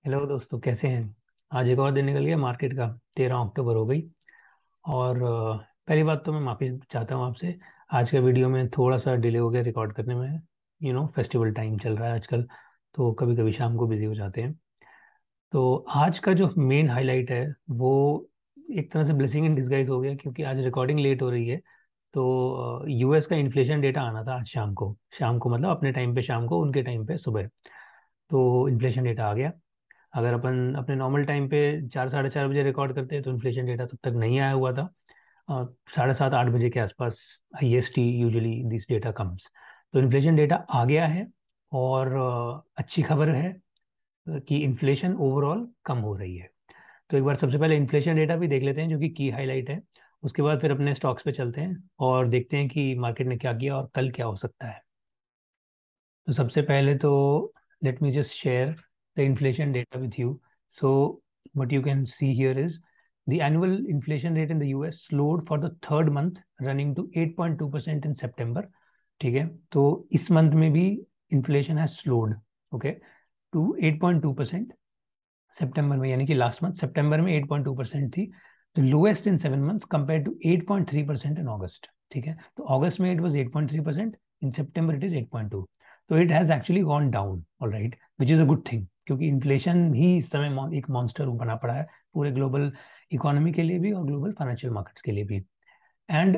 Hello दोस्तों, कैसे हैं। आज एक और दिन निकल गया मार्केट का। 13 अक्टूबर हो गई। और पहली बात तो मैं माफ़ी चाहता हूँ आपसे। आज का वीडियो में थोड़ा सा डिले हो गया रिकॉर्ड करने में। फेस्टिवल टाइम चल रहा है आजकल, तो कभी कभी शाम को बिजी हो जाते हैं। तो आज का जो मेन हाईलाइट है वो एक तरह से ब्लेसिंग इन डिस्गाइज हो गया, क्योंकि आज रिकॉर्डिंग लेट हो रही है। तो यूएस का इन्फ्लेशन डेटा आना था आज शाम को मतलब अपने टाइम पे शाम को, उनके टाइम पे सुबह। तो इन्फ्लेशन डेटा आ गया। अगर अपन अपने नॉर्मल टाइम पे 4 साढ़े 4 बजे रिकॉर्ड करते हैं तो इन्फ्लेशन डेटा तब तक नहीं आया हुआ था। 7:30 8 बजे के आसपास IST usually this data comes. तो इन्फ्लेशन डेटा आ गया है। और अच्छी खबर है कि इन्फ्लेशन ओवरऑल कम हो रही है। तो एक बार सबसे पहले इन्फ्लेशन डेटा भी देख लेते हैं, जो कि की हाईलाइट है। उसके बाद फिर अपने स्टॉक्स पे चलते हैं और देखते हैं कि मार्केट ने क्या किया और कल क्या हो सकता है। तो सबसे पहले तो let me just share the inflation data with you. So what you can see here is the annual inflation rate in the US slowed for the third month, running to 8.2% in September. ठीक है, तो इस month में भी inflation has slowed, okay, to 8.2%। सितंबर में, यानी कि last month सितंबर में 8.2% थी, तो lowest in 7 months compared to 8.3% in August. ठीक है, तो अगस्त में इट वाज 8.3%, इन सितंबर इट इज 8.2। तो it has actually gone down, all right, which is a good thing, क्योंकि इन्फ्लेशन ही इस समय एक मॉन्स्टर बना पड़ा है पूरे ग्लोबल इकोनॉमी के लिए भी और ग्लोबल फाइनेंशियल मार्केट्स के लिए भी। And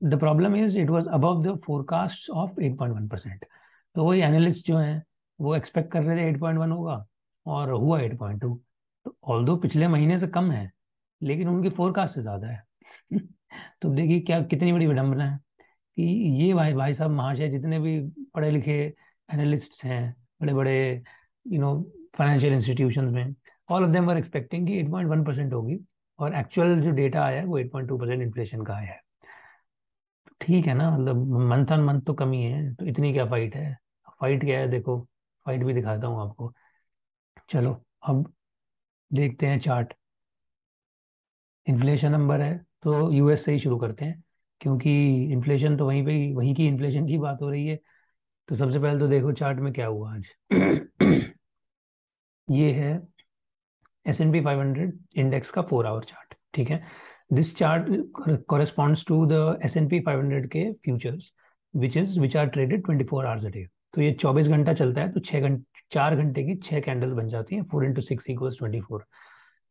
the problem is it was above the forecast of 8.1%। तो वही एनालिस्ट जो हैं वो एक्सपेक्ट कर रहे थे 8.1 होगा, और हुआ 8.2। तो ऑल्दो पिछले महीने से कम है, लेकिन उनकी फोरकास्ट से ज्यादा है। तो देखिए क्या कितनी बड़ी विडंबना है कि ये भाई भाई साहब महाशय जितने भी पढ़े लिखे एनालिस्ट्स हैं, बड़े बड़े फाइनेंशियल इंस्टीट्यूशंस में, all of them were expecting कि 8.1% होगी, और एक्चुअल जो डेटा आया है वो 8.2% इन्फ्लेशन का आया है। ठीक है ना, मतलब मंथ ऑन मंथ तो कमी है, तो इतनी क्या फाइट है। फाइट क्या है देखो, फाइट भी दिखाता हूँ आपको। चलो, अब देखते हैं चार्ट। इन्फ्लेशन नंबर है तो यूएस से ही शुरू करते हैं, क्योंकि इन्फ्लेशन तो वहीं पे ही, वहीं की इन्फ्लेशन की बात हो रही है। तो सबसे पहले तो देखो चार्ट में क्या हुआ आज। ये है S&P 500 इंडेक्स का 4 आवर चार्ट। ठीक है, this chart corresponds to the S&P 500 के futures, which are traded 24 hours a day. तो ये 24 घंटा चलता है, तो 6 घंटे 4 घंटे की 6 कैंडल्स बन जाती हैं, 4 into 6 = 24।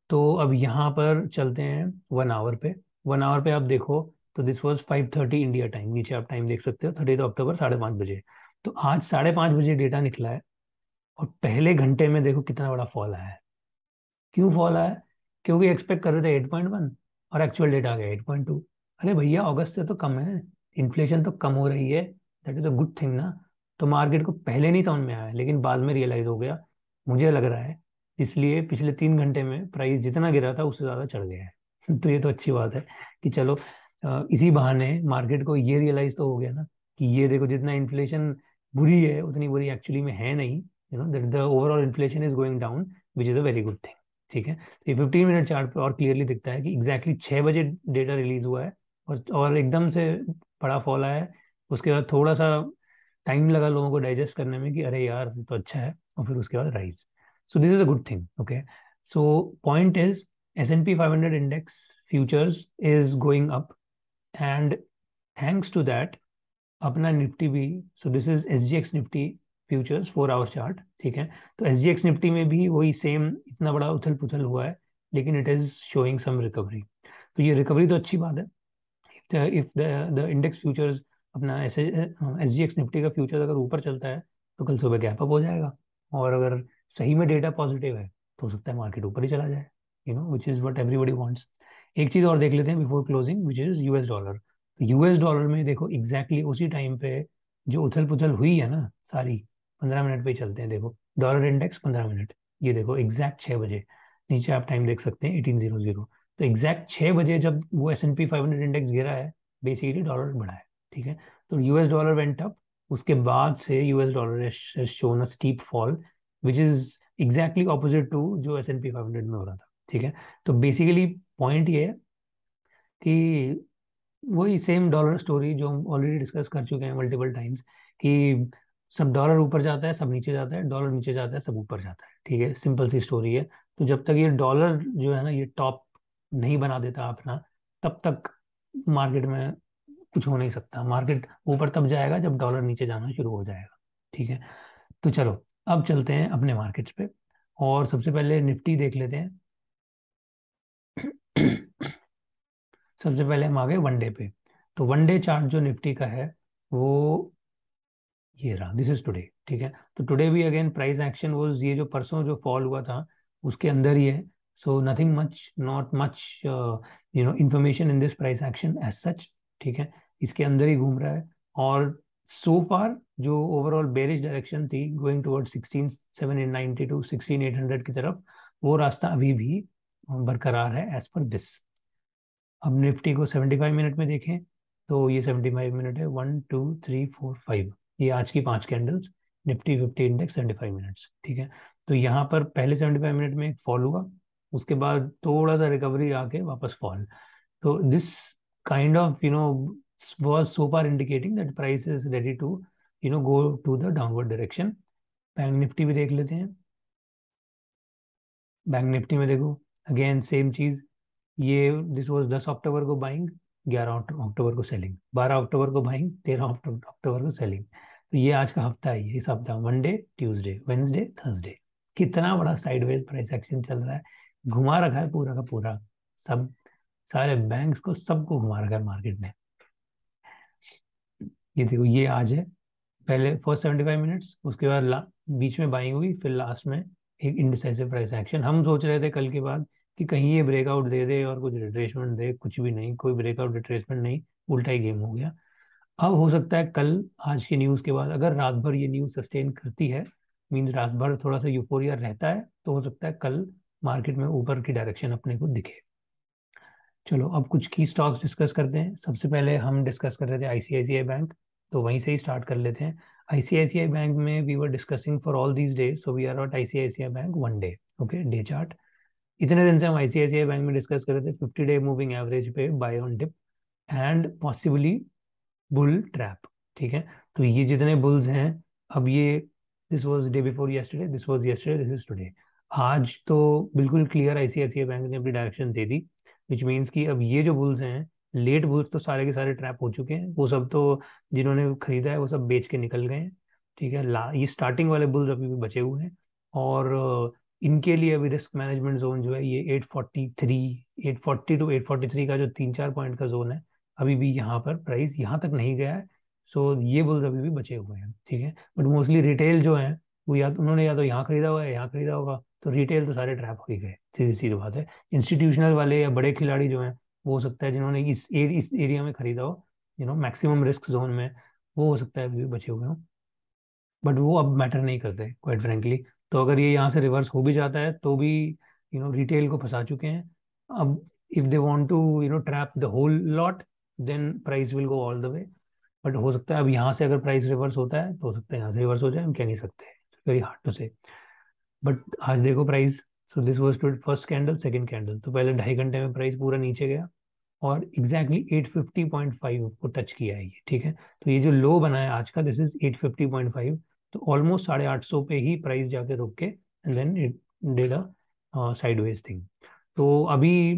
तो अब यहाँ पर चलते हैं 1 आवर पे। 1 आवर पे आप देखो तो दिस वॉज 5:30 इंडिया टाइम, नीचे आप टाइम देख सकते हो, 30 अक्टूबर 5:30 बजे। तो आज 5:30 बजे डेटा निकला है, और पहले घंटे में देखो कितना बड़ा फॉल आया है। क्यों फॉल आया? क्योंकि एक्सपेक्ट कर रहे थे 8.1, और एक्चुअल डेटा आ गया 8.2। अरे भैया, अगस्त से तो कम है, इन्फ्लेशन तो कम हो रही है, that is a good thing ना। तो मार्केट को पहले नहीं समझ में आया, लेकिन बाद में रियलाइज हो गया, मुझे लग रहा है। इसलिए पिछले 3 घंटे में प्राइस जितना गिरा था उससे ज्यादा चढ़ गया है। तो ये तो अच्छी बात है कि चलो, इसी बहाने मार्केट को ये रियलाइज तो हो गया ना कि ये देखो, जितना इन्फ्लेशन बुरी है उतनी बुरी एक्चुअली में है नहीं। That the overall inflation is going down, which is a very good thing. ठीक है, तो ये 15 मिनट चार्ट पे और क्लियरली दिखता है कि एग्जैक्टली 6 बजे डेटा रिलीज हुआ है, और एकदम से बड़ा फॉल आया है। उसके बाद थोड़ा सा टाइम लगा लोगों को डाइजेस्ट करने में कि अरे यार ये तो अच्छा है, और फिर उसके बाद rise. So this is a good thing, okay. So point is, S&P 500 index futures is going up, and thanks to that अपना निफ्टी भी। So this is SGX Nifty futures 4 hour chart. ठीक है, तो SGX निफ्टी में भी वही सेम इतना बड़ा उथल पुथल हुआ है, लेकिन it is showing some recovery. तो ये रिकवरी तो अच्छी बात है। इफ द इंडेक्स फ्यूचर्स, अपना SGX निफ्टी का फ्यूचर अगर ऊपर चलता है तो कल सुबह गैप अप हो जाएगा। और अगर सही में डेटा पॉजिटिव है तो हो सकता है मार्केट ऊपर ही चला जाए, विच इज व्हाट एवरीबॉडी वांट्स। एक चीज और देख लेते हैं before closing, which is US dollar. तो US डॉलर में देखो एग्जैक्टली उसी टाइम पे जो उथल पुथल हुई है ना सारी, 15 मिनट पे ही चलते हैं। देखो डॉलर इंडेक्स 15 मिनट, ये देखो एग्जैक्ट 6 बजे, नीचे आप टाइम देख सकते हैं 1800। तो एग्जैक्ट 6 बजे जब वो S&P 500 इंडेक्स गिरा है, बेसिकली डॉलर बढ़ा है। ठीक है, तो US डॉलर वेंट अप। उसके बाद से US dollar shown a steep fall, which is exactly opposite to जो S&P 500 में हो रहा था। ठीक है, तो बेसिकली पॉइंट ये है कि वही सेम डॉलर स्टोरी जो हम ऑलरेडी डिस्कस कर चुके हैं मल्टीपल टाइम्स, कि सब डॉलर ऊपर जाता है सब नीचे जाता है, डॉलर नीचे जाता है सब ऊपर जाता है, ठीक है, सिंपल सी स्टोरी है। तो जब तक ये डॉलर जो है ना ये टॉप नहीं बना देता अपना, तब तक मार्केट में कुछ हो नहीं सकता। मार्केट ऊपर तब जाएगा जब डॉलर नीचे जाना शुरू हो जाएगा, ठीक है। तो चलो अब चलते हैं अपने मार्केट्स पे, और सबसे पहले निफ्टी देख लेते हैं। सबसे पहले हम आ गए वनडे पे। तो वनडे चार्ट जो निफ्टी का है वो ये रहा, दिस इज टुडे, ठीक है। तो टुडे भी अगेन प्राइस एक्शन वाज, ये जो परसों जो फॉल हुआ था उसके अंदर ही है। So nothing much, not much information in this price action as such, ठीक है, इसके अंदर ही घूम रहा है। और सो फार जो ओवरऑल बेरिश डायरेक्शन थी गोइंग टुवर्ड 16,790 टू 16,800 की तरफ, वो रास्ता अभी भी बरकरार है एज पर दिस। अब निफ्टी को 75 मिनट में देखें तो ये 75 मिनट है, 1 2 3 4 5, ये आज की 5 कैंडल्स, निफ्टी 50 इंडेक्स 75 मिनट्स, ठीक है। तो यहाँ पर पहले 75 मिनट में एक फॉल हुआ, उसके बाद थोड़ा सा रिकवरी आके वापस फॉल। तो this kind of was so far indicating that price is ready to go to the downward direction। Bank Nifty भी देख लेते हैं। बैंक निफ्टी में देखो अगेन सेम चीज, ये दिस वाज 10 अक्टूबर को बाइंग, 11 अक्टूबर को सेलिंग, 12 अक्टूबर को बाइंग, 13 अक्टूबर को सेलिंग। तो ये आज का हफ्ता है, ये इस हफ्ता मंडे ट्यूसडे वेंसडे थर्सडे, कितना बड़ा साइडवेज प्राइस एक्शन चल रहा है, घुमा रखा है पूरा का पूरा। सब सारे बैंक्स को सबको घुमा रखा है मार्केट ने। ये देखो ये आज है, पहले फर्स्ट 75 मिनट्स, उसके बाद बीच में बाइंग हुई, फिर लास्ट में एक इनडिसाइसिव प्राइस एक्शन। हम सोच रहे थे कल के बाद कि कहीं ये ब्रेकआउट दे दे और कुछ रिट्रेसमेंट दे, कुछ भी नहीं, कोई ब्रेकआउट रिट्रेसमेंट नहीं, उल्टा ही गेम हो गया। अब हो सकता है कल आज की न्यूज़ के बाद अगर रात भर ये न्यूज़ सस्टेन करती है, मीन्स रात भर थोड़ा सा यूफोरिया रहता है, तो हो सकता है कल मार्केट में ऊपर की डायरेक्शन अपने को दिखे। चलो अब कुछ की स्टॉक्स डिस्कस करते हैं। सबसे पहले हम डिस्कस कर रहे थे आईसीआईसीआई बैंक, तो वहीं से ही स्टार्ट कर लेते हैं। आईसीआईसीआई बैंक में we were discussing for all these days, so we are not ICICI bank one day, okay, day chart. इतने दिन से हम आईसीआईसीआई बैंक में डिस्कस कर रहे थे 50 डे मूविंग एवरेज पे buy on dip and possibly bull trap, ठीक है। तो ये जितने बुल्स हैं, अब ये this was day before yesterday, this was yesterday, this is today. आज तो बिल्कुल क्लियर आईसीआईसीआई बैंक ने अपनी direction they the, which means कि अब ये जो बुल्स हैं, लेट बुल्स तो सारे के सारे ट्रैप हो चुके हैं, वो सब तो जिन्होंने खरीदा है वो सब बेच के निकल गए हैं, ठीक है। ये स्टार्टिंग वाले बुल्स अभी भी बचे हुए हैं, और इनके लिए अभी रिस्क मैनेजमेंट जोन जो है ये 843, 840 टू 843 का जो 3 4 पॉइंट का जोन है, अभी भी यहाँ पर प्राइस यहाँ तक नहीं गया है। सो ये बुल्स अभी भी बचे हुए हैं, ठीक है। बट मोस्टली रिटेल जो है वो या तो उन्होंने या तो यहाँ खरीदा हुआ है, यहाँ खरीदा होगा, तो रिटेल तो सारे ट्रैप हो ही गए, सीधी सीधी बात है। इंस्टीट्यूशनल वाले या बड़े खिलाड़ी जो हैं, वो हो सकता है जिन्होंने इस एरिया में खरीदा हो, मैक्सिमम रिस्क जोन में, वो हो सकता है अभी भी बचे हुए हों, बट वो अब मैटर नहीं करते क्वाइट फ्रेंकली। तो अगर ये यहाँ से रिवर्स हो भी जाता है तो भी रिटेल को फंसा चुके हैं। अब if they want to trap the whole lot, then price will go all the way. But हो सकता है अब यहाँ से अगर प्राइस रिवर्स होता है तो हो सकता है यहाँ से रिवर्स हो जाए, हम कह नहीं सकते, वेरी हार्ड टू से। बट आज देखो price, so this was first candle, second candle, तो पहले 2.5 घंटे में प्राइस पूरा नीचे गया और एग्जैक्टली 850.5 को टच किया है ये, ठीक है। तो ये जो लो बना है आज का, दिस इज 850.5, तो ऑलमोस्ट 850 पे ही प्राइस जाके रुक के and then it did a sideways thing. तो अभी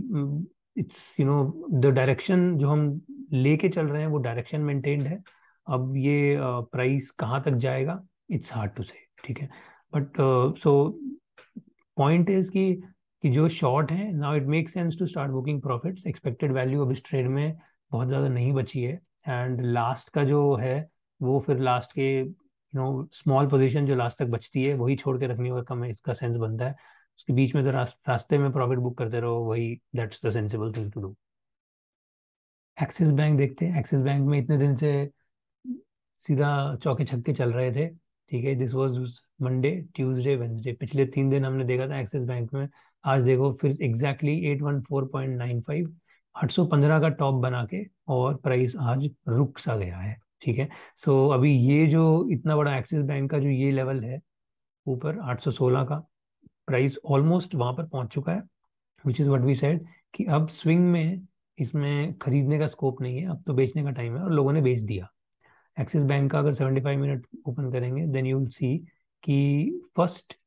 इट्स द डायरेक्शन जो हम लेके चल रहे हैं वो डायरेक्शन मेंटेन्ड है। अब ये प्राइस कहाँ तक जाएगा, इट्स हार्ड टू से, ठीक है। बट सो पॉइंट इज कि जो शॉर्ट है, now it make sense to start booking profits. Expected value अब इस ट्रेड में बहुत ज़्यादा नहीं बची है, एंड लास्ट का जो है वो फिर लास्ट के स्मॉल पोजीशन जो लास्ट तक बचती है वही छोड़ के रखने का कम इसका सेंस बनता है। उसके बीच में तो रास्ते में प्रॉफिट बुक करते रहो, वही that's the sensible thing to do. Axis bank देखते हैं। एक्सिस बैंक में इतने दिन से सीधा चौके छक्के चल रहे थे, ठीक है। This was Monday Tuesday Wednesday, पिछले 3 दिन हमने देखा था एक्सिस बैंक में। आज देखो फिर एग्जैक्टली 814.95, 815 का टॉप बना के और प्राइस आज रुक सा गया है, ठीक है। सो अभी ये जो इतना बड़ा एक्सिस बैंक का जो ये लेवल है ऊपर 816 का, प्राइस ऑलमोस्ट वहां पर पहुंच चुका है, which is what we said कि अब स्विंग में इसमें खरीदने का स्कोप नहीं है, अब तो बेचने का टाइम है, और लोगों ने बेच दिया। एक्सिस बैंक का अगर 75 मिनट ओपन करेंगे देन यू विल सी कि फर्स्ट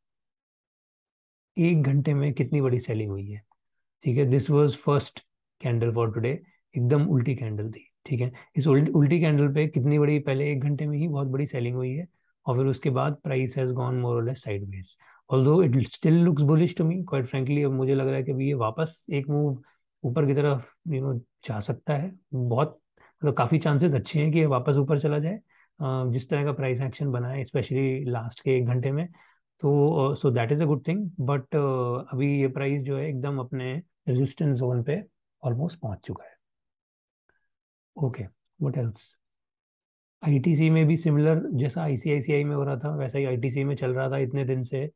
1 घंटे में कितनी बड़ी सेलिंग हुई है। ठीक है, this was first candle for today, एकदम उल्टी कैंडल थी। ठीक है, इस उल्टी कैंडल पे कितनी बड़ी, पहले 1 घंटे में ही बहुत बड़ी सेलिंग हुई है, और फिर उसके बाद प्राइस हैज गॉन मोर और less sideways. Although it still looks bullish to me quite frankly. अब मुझे लग रहा है कि अभी ये वापस एक मूव ऊपर की तरफ जा सकता है। बहुत मतलब काफी चांसेस अच्छे हैं कि ये वापस ऊपर चला जाए, जिस तरह का प्राइस एक्शन बना है स्पेशली लास्ट के 1 घंटे में। तो so that is a good thing, but अभी ये प्राइस जो है एकदम अपने रेजिस्टेंस जोन पे ऑलमोस्ट पहुंच चुका है। Okay, what else? आईटीसी में भी सिमिलर, जैसा आईसीआईसीआई में हो रहा था वैसा ही आईटीसी में चल रहा था इतने दिन से।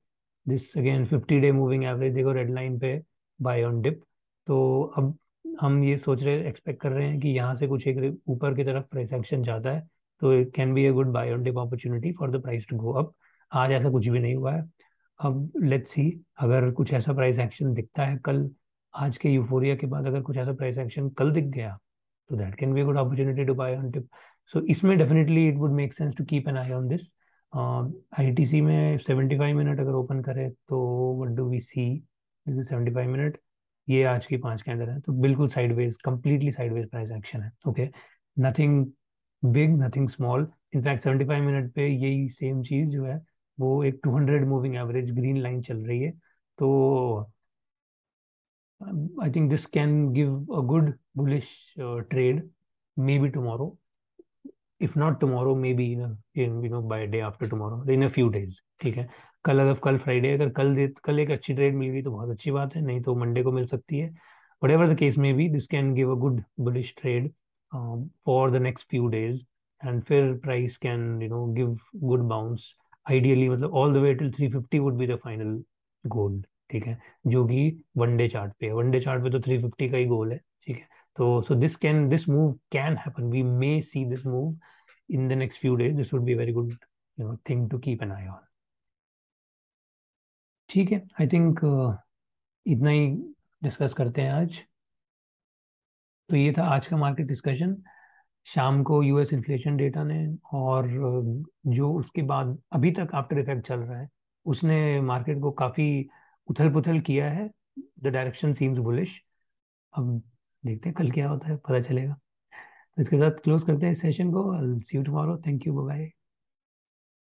This again 50 day moving average देखो, रेड लाइन पे बाय ऑन डिप। तो अब हम ये सोच रहे, एक्सपेक्ट कर रहे हैं कि यहाँ से कुछ एक ऊपर की तरफ प्राइस एक्शन जाता है, तो it can be a good buy on dip opportunity for the price to go up. आज ऐसा कुछ भी नहीं हुआ है। अब लेट्स सी, अगर कुछ ऐसा प्राइस एक्शन दिखता है कल, आज के यूफोरिया के बाद अगर कुछ ऐसा प्राइस एक्शन कल दिख गया, तो that can be a good opportunity to buy on dip. So इसमें definitely it would make sense to keep an eye on this. ITC में 75 मिनट अगर ओपन करें तो what do we see? This is 75 minute, ये आज की 5 candle है, तो बिल्कुल sideways, completely sideways price action है। Okay, nothing big, nothing small. In fact 75 minute पे यही सेम चीज जो है वो एक 200 मूविंग एवरेज ग्रीन लाइन चल रही है। तो I think this can give a good bullish trade, may be tomorrow, if not tomorrow may be in by day after tomorrow, in a few days. ठीक है, कल फ्राइडे, अगर कल एक अच्छी ट्रेड मिल गई तो बहुत अच्छी बात है, नहीं तो मंडे को मिल सकती है। whatever the case may be, this can give a good bullish trade for the next few days, and फिर price can give good bounce, ideally मतलब all the way till 350 would be the final goal। ठीक है, जो कि one day chart पे है, one day chart पे तो 350 का ही गोल है। ठीक है, तो so this move can happen, we may see this move in the next few days, this would be a very good thing to keep an eye on। ठीक है, आई थिंक इतना ही डिस्कस करते हैं आज। तो ये था आज का मार्केट डिस्कशन। शाम को यूएस इन्फ्लेशन डेटा ने, और जो उसके बाद अभी तक आफ्टर इफेक्ट चल रहा है, उसने मार्केट को काफी उथल पुथल किया है। The direction seems bullish. अब देखते हैं कल क्या होता है, पता चलेगा। तो इसके साथ क्लोज करते हैं इस सेशन को। I will see you tomorrow, thank you, bye bye.